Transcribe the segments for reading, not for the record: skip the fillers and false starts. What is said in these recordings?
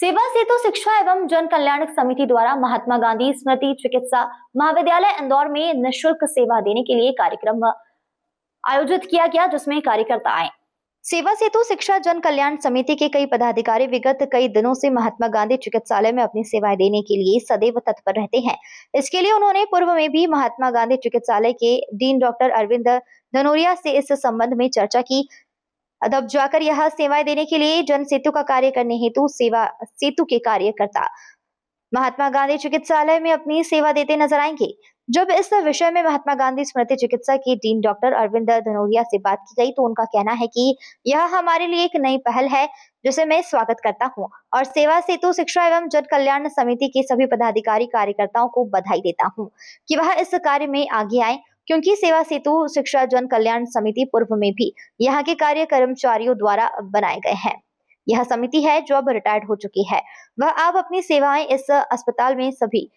सेवा सेतु शिक्षा एवं जन कल्याण समिति द्वारा महात्मा गांधी स्मृति चिकित्सा महाविद्यालय इंदौर में निःशुल्क सेवा देने के लिए कार्यक्रम आयोजित किया गया, जिसमें कार्यकर्ता आए। सेवा सेतु शिक्षा जन कल्याण समिति के कई पदाधिकारी विगत कई दिनों से महात्मा गांधी चिकित्सालय में अपनी सेवाएं देने के लिए सदैव तत्पर रहते हैं। इसके लिए उन्होंने पूर्व में भी महात्मा गांधी चिकित्सालय के डीन डॉक्टर अरविंद धनोरिया से इस संबंध में चर्चा की। अब जाकर यह सेवाएं देने के लिए जन सेतु का कार्य करने हेतु सेवा सेतु के कार्यकर्ता महात्मा गांधी चिकित्सालय में अपनी सेवा देते नजर आएंगे। जब इस विषय में महात्मा गांधी स्मृति चिकित्सा के डीन डॉक्टर अरविंद धनोरिया से बात की गई तो उनका कहना है कि यह हमारे लिए एक नई पहल है, जिसे मैं स्वागत करता हूं और सेवा सेतु शिक्षा एवं जन कल्याण समिति के सभी पदाधिकारी कार्यकर्ताओं को बधाई देता हूं कि वह इस कार्य में आगे आए, क्योंकि सेवा सेतु शिक्षा जन कल्याण समिति पूर्व में भी यहाँ के कार्य कर्मचारियों द्वारा बनाए गए हैं। यह समिति है जो अब रिटायर्ड हो चुकी है। वह अब अपनी सेवाएं इस अस्पताल में सभी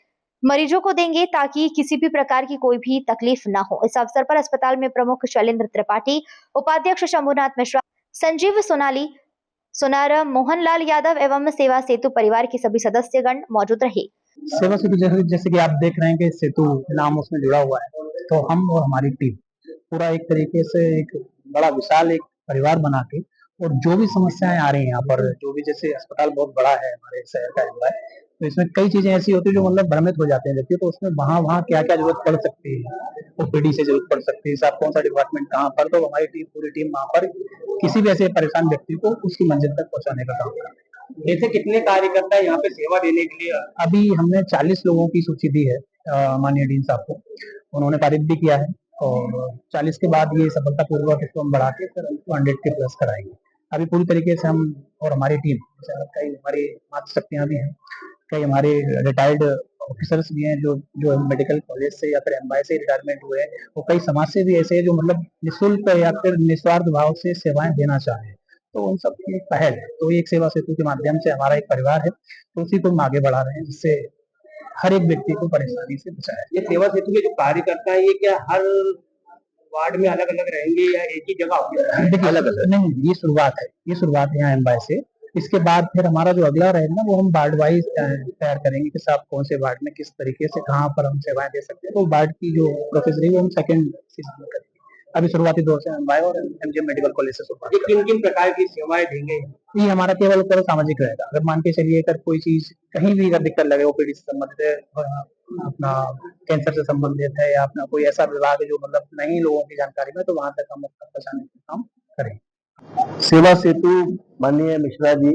मरीजों को देंगे ताकि किसी भी प्रकार की कोई भी तकलीफ न हो। इस अवसर पर अस्पताल में प्रमुख शैलेंद्र त्रिपाठी, उपाध्यक्ष शंभुनाथ मिश्रा, संजीव सोनाली, सुनार, मोहनलाल यादव एवं सेवा सेतु परिवार के सभी सदस्यगण मौजूद रहे। सेवा सेतु जैसे कि आप देख रहे हैं कि सेतु नाम उसमें जुड़ा हुआ है, तो हम और हमारी टीम पूरा एक तरीके से एक बड़ा विशाल एक परिवार बना के, और जो भी समस्याएं आ रही हैं यहाँ पर, जो भी जैसे अस्पताल बहुत बड़ा है हमारे शहर का एरिया है, तो इसमें कई चीजें ऐसी होती है जो मतलब भ्रमित हो जाते हैं व्यक्ति, तो उसमें वहाँ क्या क्या जरूरत पड़ सकती है, ओपीडी से जरूरत पड़ सकती है, साहब कौन सा डिपार्टमेंट कहाँ पर, तो हमारी टीम पूरी टीम वहाँ पर किसी भी ऐसे परेशान व्यक्ति को उसकी मंजिल तक पहुँचाने का काम करती है। ऐसे कितने कार्यकर्ता यहाँ पे सेवा देने के लिए? अभी हमने 40 लोगों की सूची दी है माननीय डीन साहब को, उन्होंने पारित भी किया है, और 40 के बाद ये सफलतापूर्वक इसको हम बढ़ा के फिर 100 के प्लस कराएंगे। अभी पूरी तरीके से हम और हमारी टीम, कई हमारी मातृशक्तियां भी हैं, कई हमारे रिटायर्ड ऑफिसर्स भी हैं जो मेडिकल कॉलेज से या फिर एमवाई से रिटायरमेंट हुए हैं, और कई समाज से भी ऐसे हैं जो मतलब निःशुल्क या फिर निस्वार्थ भाव से सेवाएं देना चाह रहे हैं, तो उन सब की एक पहल है। तो एक सेवा सेतु के माध्यम से हमारा एक परिवार है, तो उसी को हम आगे बढ़ा रहे हैं, जिससे हर एक व्यक्ति को परेशानी से बचाया। ये सेवा सेतु के जो कार्यकर्ता है, ये क्या हर वार्ड में अलग अलग रहेंगे या एक ही जगह होंगे? देखिए अलग अलग नहीं, ये शुरुआत है यहाँ एमवाई से। इसके बाद फिर हमारा जो अगला रहेगा ना, वो हम वार्ड वाइज तैयार करेंगे कि साहब कौन से वार्ड में किस तरीके से कहाँ पर हम सेवाएं दे सकते हैं, तो वार्ड की जो प्रोसेस रही वो हम सेकंड सीजन में करेंगे। अभी शुरुआती दौर से एमवाई और एमजीएम मेडिकल कॉलेज से शुरुआत। किन किन प्रकार की सेवाएं देंगे? ये हमारा केवल सामाजिक रहेगा। अगर मान के चलिए अगर कोई चीज कहीं भी अगर दिक्कत लगे, ओपीडी से संबंधित है, अपना कैंसर से संबंधित है, या अपना कोई ऐसा विभाग है जो मतलब नहीं लोगों की जानकारी में, तो वहां तक हम पहुंचाने का काम करें। सेवा सेतु माननीय मिश्रा जी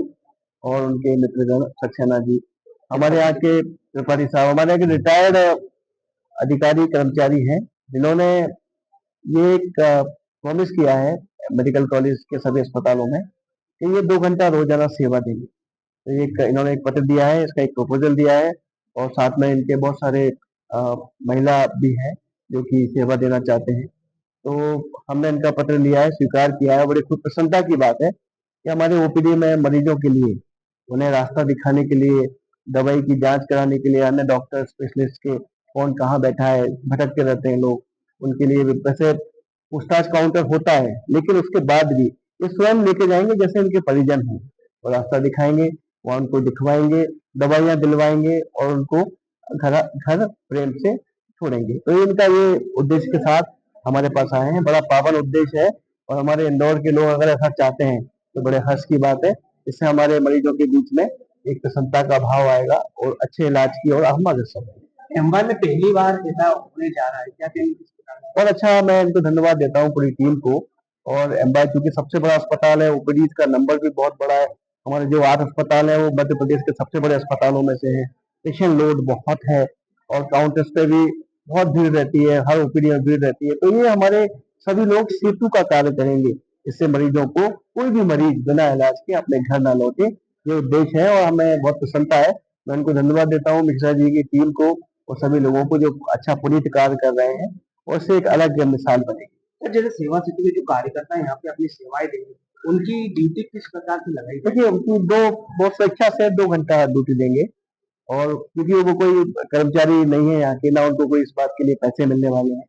और उनके मित्रगण सक्सेना जी, हमारे यहाँ के त्रिपाठी साहब, हमारे यहाँ के रिटायर्ड अधिकारी कर्मचारी हैं, जिन्होंने ये एक प्रॉमिस किया है मेडिकल कॉलेज के सभी अस्पतालों में कि ये 2 घंटा रोजाना सेवा देंगे। तो इन्होंने एक पत्र दिया है, इसका एक प्रपोजल दिया है, और साथ में इनके बहुत सारे महिला भी हैं जो कि सेवा देना चाहते हैं। तो हमने इनका पत्र लिया है, स्वीकार किया है। बड़ी खुद प्रसन्नता की बात है कि हमारे ओपीडी में मरीजों के लिए, उन्हें रास्ता दिखाने के लिए, दवाई की जांच कराने के लिए, अन्य डॉक्टर स्पेशलिस्ट के कौन कहाँ बैठा है, भटकते रहते हैं लोग, उनके लिए वैसे पूछताछ काउंटर होता है, लेकिन उसके बाद भी ये स्वयं लेके जाएंगे जैसे इनके परिजन हों, और रास्ता दिखाएंगे, वहाँ उनको दिखवाएंगे, दवाइयाँ दिलवाएंगे और उनको घर प्रेम से छोड़ेंगे। तो इनका ये उद्देश्य के साथ हमारे पास आए हैं। बड़ा पावन उद्देश्य है, और हमारे इंदौर के लोग अगर ऐसा चाहते हैं तो बड़े हर्ष की बात है। इससे हमारे मरीजों के बीच में एक प्रसन्नता का भाव आएगा और अच्छे इलाज की ओर हम अग्रसर होंगे। एमवाई में पहली बार ऐसा होने जा रहा है, क्या कहेंगे? और अच्छा, मैं इनको धन्यवाद देता हूँ पूरी टीम को। और एमवाई चूंकि सबसे बड़ा अस्पताल है, ओपीडी का नंबर भी बहुत बड़ा है। हमारे जो 8 अस्पताल है वो मध्य प्रदेश के सबसे बड़े अस्पतालों में से है। पेशेंट लोड बहुत है, और काउंटर्स पे भी बहुत भीड़ रहती है, हर ओपीडी में भीड़ रहती है। तो ये हमारे सभी लोग सेतु का कार्य करेंगे, इससे मरीजों को, कोई भी मरीज बिना इलाज के अपने घर ना लौटे, ये उद्देश्य है, और हमें बहुत प्रसन्नता है। मैं उनको धन्यवाद देता हूँ, मिश्रा जी की टीम को और सभी लोगों को जो अच्छा पुनीत कार्य कर रहे हैं, और उससे एक अलग मिसाल बनेगी। तो जैसे सेवा सेतु के जो कार्यकर्ता यहाँ पे अपनी सेवाएं देंगे, उनकी ड्यूटी किस प्रकार की लगाई? देखिए, उनकी बहुत स्वेच्छा से 2 घंटा ड्यूटी देंगे, और क्योंकि वो कोई कर्मचारी नहीं है यहाँ के, ना उनको कोई इस बात के लिए पैसे मिलने वाले हैं,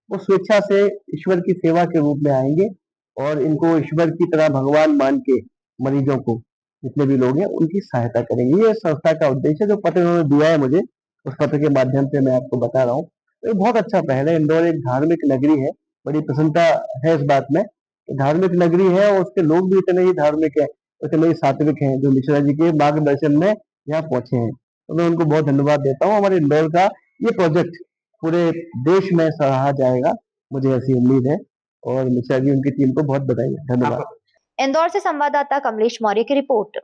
वो स्वेच्छा से ईश्वर की सेवा के रूप में आएंगे, और इनको ईश्वर की तरह भगवान मान के मरीजों को जितने भी लोग हैं उनकी सहायता करेंगे। ये संस्था का उद्देश्य है। जो पत्र उन्होंने दिया है मुझे, उस पत्र के माध्यम से मैं आपको बता रहा हूँ। तो ये बहुत अच्छा पहल है। इंदौर एक धार्मिक नगरी है, बड़ी प्रसन्नता है इस बात में। धार्मिक नगरी है और उसके लोग भी इतने ही धार्मिक है, इतने ही सात्विक हैं, जो मिश्रा जी के मार्गदर्शन में यहाँ पहुंचे हैं। तो मैं उनको बहुत धन्यवाद देता हूँ। हमारे इंदौर का ये प्रोजेक्ट पूरे देश में सराहा जाएगा, मुझे ऐसी उम्मीद है। और मिश्रा जी उनकी टीम को बहुत बधाई है। धन्यवाद। इंदौर से संवाददाता कमलेश मौर्य की रिपोर्ट।